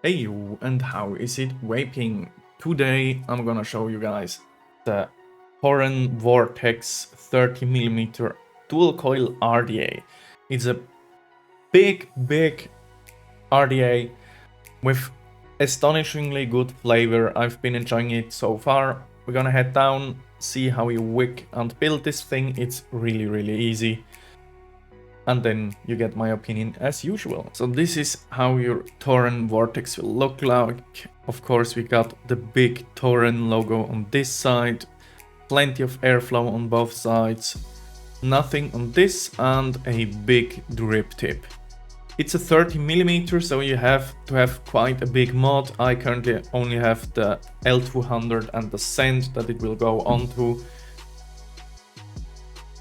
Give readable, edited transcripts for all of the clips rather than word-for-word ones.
Hey you, and how is it vaping? Today I'm gonna show you guys the Tauren Vortex 30mm dual coil RDA. It's a big RDA with astonishingly good flavor. I've been enjoying it so far. We're gonna head down, see how you wick and build this thing. It's really easy. And then you get my opinion as usual. So this is how your Tauren Vortex will look like. Of course, we got the big Tauren logo on this side, plenty of airflow on both sides, nothing on this, and a big drip tip. It's a 30mm, so you have to have quite a big mod. I currently only have the L200 and the scent that it will go onto.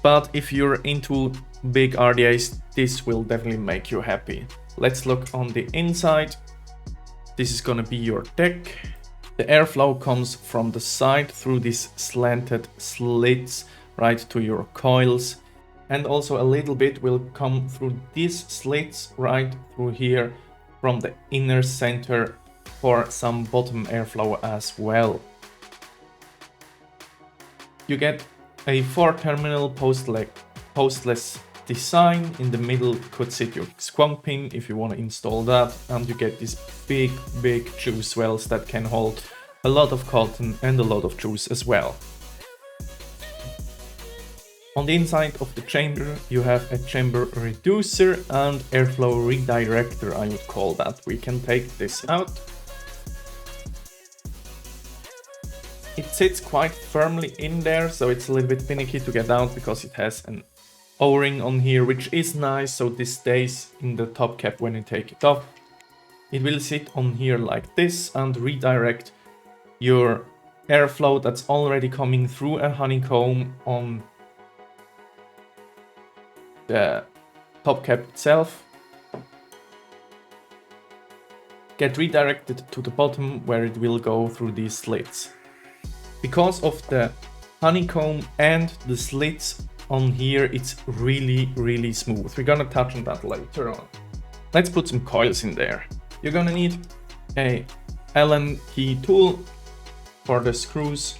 But if you're into big RDAs, this will definitely make you happy. Let's look on the inside. This is gonna be your deck. The airflow comes from the side through these slanted slits right to your coils. And also a little bit will come through these slits right through here from the inner center for some bottom airflow as well. You get a 4-terminal postless design. In the middle could sit your squonk pin if you want to install that, and you get these big juice wells that can hold a lot of cotton and a lot of juice as well. On the inside of the chamber you have a chamber reducer and airflow redirector, I would call that. We can take this out. It sits quite firmly in there, so it's a little bit finicky to get out because it has an O-ring on here, which is nice, so this stays in the top cap when you take it off. It will sit on here like this and redirect your airflow that's already coming through a honeycomb on the top cap itself. Get redirected to the bottom where it will go through these slits. Because of the honeycomb and the slits on here, it's really smooth. We're gonna touch on that later on. Let's put some coils in there. You're gonna need a Allen key tool for the screws.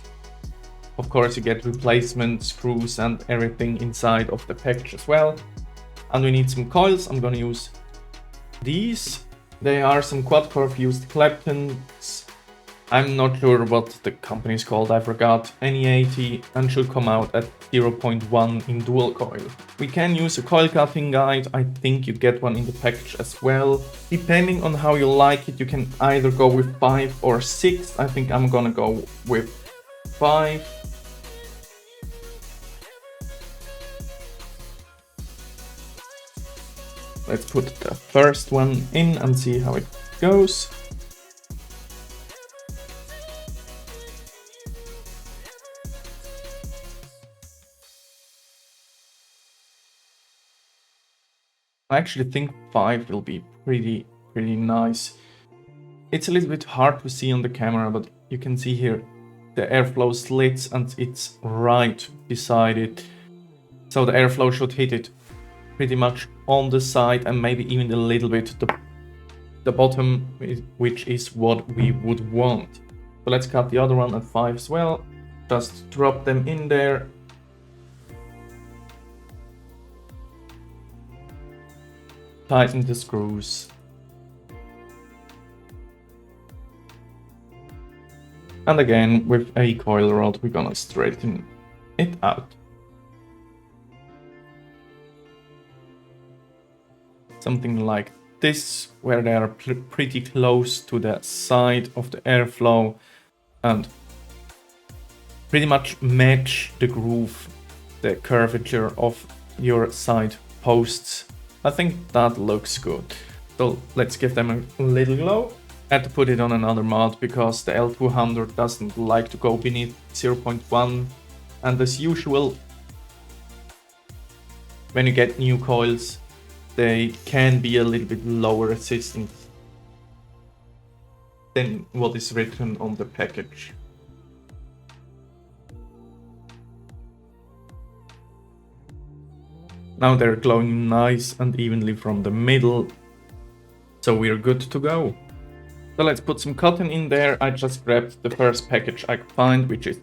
Of course, you get replacement screws and everything inside of the package as well. And we need some coils. I'm gonna use these. They are some quad-core fused Claptons. I'm not sure what the company is called, I forgot. NE80 and should come out at 0.1 in dual coil. We can use a coil cutting guide. I think you get one in the package as well. Depending on how you like it, you can either go with 5 or 6. I think I'm gonna go with 5. Let's put the first one in and see how it goes. I actually think 5 will be pretty nice. It's a little bit hard to see on the camera, but you can see here the airflow slits and it's right beside it. So the airflow should hit it pretty much on the side and maybe even a little bit the bottom, which is what we would want. So let's cut the other one at 5 as well. Just drop them in there. Tighten the screws. And again, with a coil rod, we're gonna straighten it out. Something like this, where they are pretty close to the side of the airflow and pretty much match the groove, the curvature of your side posts. I think that looks good. So let's give them a little glow. I had to put it on another mod because the L200 doesn't like to go beneath 0.1. And as usual, when you get new coils, they can be a little bit lower resistance than what is written on the package. Now they're glowing nice and evenly from the middle, so we're good to go. So let's put some cotton in there. I just grabbed the first package I could find, which is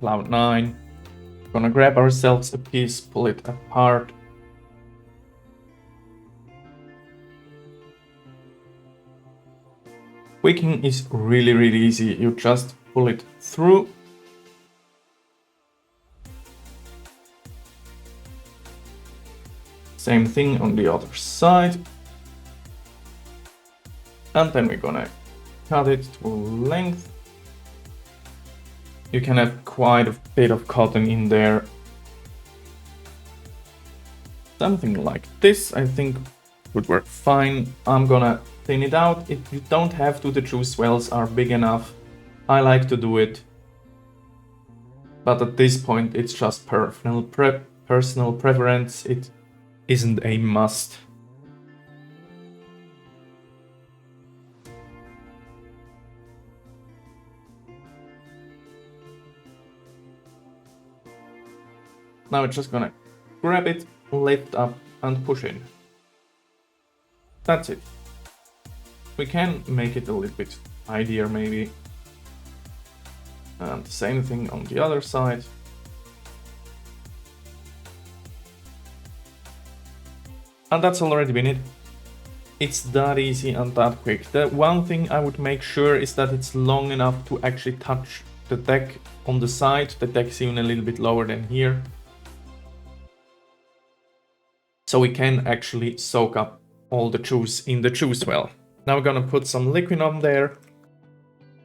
Cloud9. Gonna grab ourselves a piece, pull it apart. Wicking is really easy. You just pull it through. Same thing on the other side. And then we're gonna cut it to length. You can have quite a bit of cotton in there. Something like this, I think, would work fine. I'm gonna thin it out. You don't have to, the juice wells are big enough. I like to do it. But at this point, it's just personal preference. It isn't a must. Now we're just gonna grab it, lift up and push in. That's it. We can make it a little bit tidier maybe. And the same thing on the other side. And that's already been it. It's that easy and that quick. The one thing I would make sure is that it's long enough to actually touch the deck on the side. The deck is even a little bit lower than here. So we can actually soak up all the juice in the juice well. Now we're gonna put some liquid on there.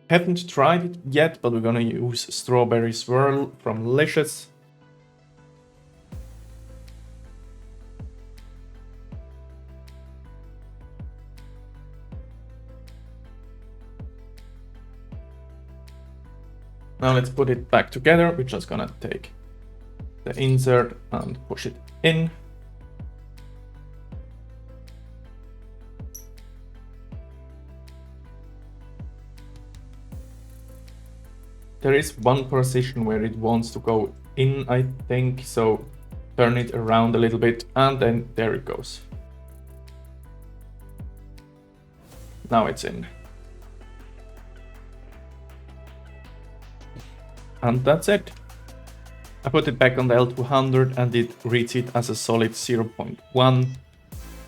Haven't tried it yet, but we're gonna use Strawberry Swirl from Licious. Now let's put it back together. We're just gonna take the insert and push it in. There is one position where it wants to go in, I think, so turn it around a little bit and then there it goes. Now it's in. And that's it. I put it back on the L200 and it reads it as a solid 0.1.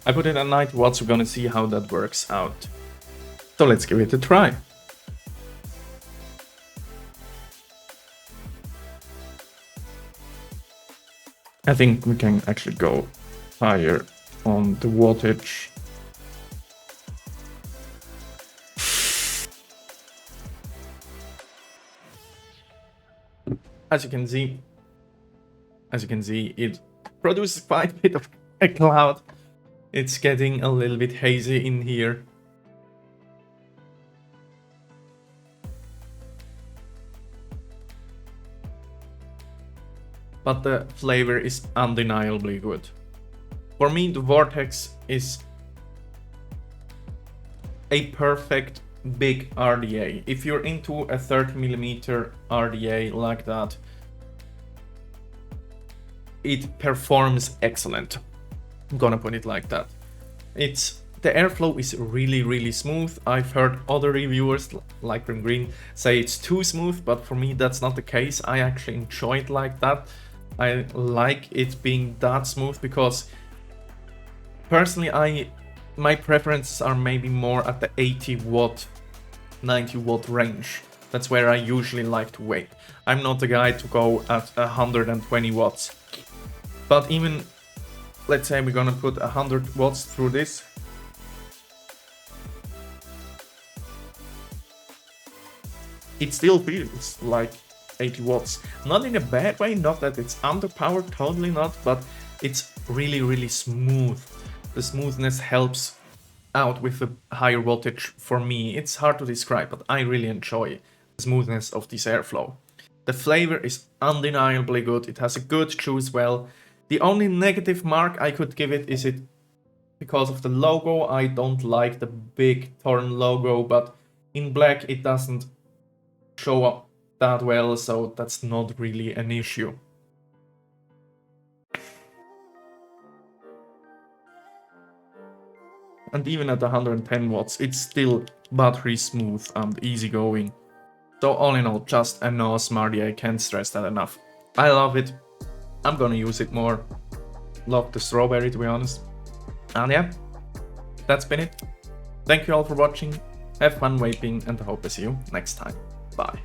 I put it at 90 watts, we're gonna see how that works out. So let's give it a try. I think we can actually go higher on the wattage. As you can see, it produces quite a bit of a cloud. It's getting a little bit hazy in here. But the flavor is undeniably good. For me, the Vortex is a perfect big RDA. If you're into a 30mm RDA like that, it performs excellent. I'm gonna put it like that. The airflow is really smooth. I've heard other reviewers like Grim Green say it's too smooth, but for me that's not the case. I actually enjoy it like that. I like it being that smooth because personally my preferences are maybe more at the 80 watt, 90 watt range. That's where I usually like to wait. I'm not the guy to go at 120 watts. But even, let's say we're gonna put 100 watts through this. It still feels like 80 watts. Not in a bad way, not that it's underpowered, totally not, but it's really smooth. The smoothness helps out with the higher wattage for me. It's hard to describe, but I really enjoy the smoothness of this airflow. The flavor is undeniably good. It has a good juice well. The only negative mark I could give it is because of the logo. I don't like the big Tauren logo, but in black it doesn't show up that well, so that's not really an issue. And even at 110 watts, it's still buttery smooth and easygoing. So all in all, just a no Smartie, I can't stress that enough. I love it. I'm gonna use it more. Love the strawberry, to be honest. And yeah, that's been it. Thank you all for watching. Have fun vaping, and I hope I see you next time. Bye.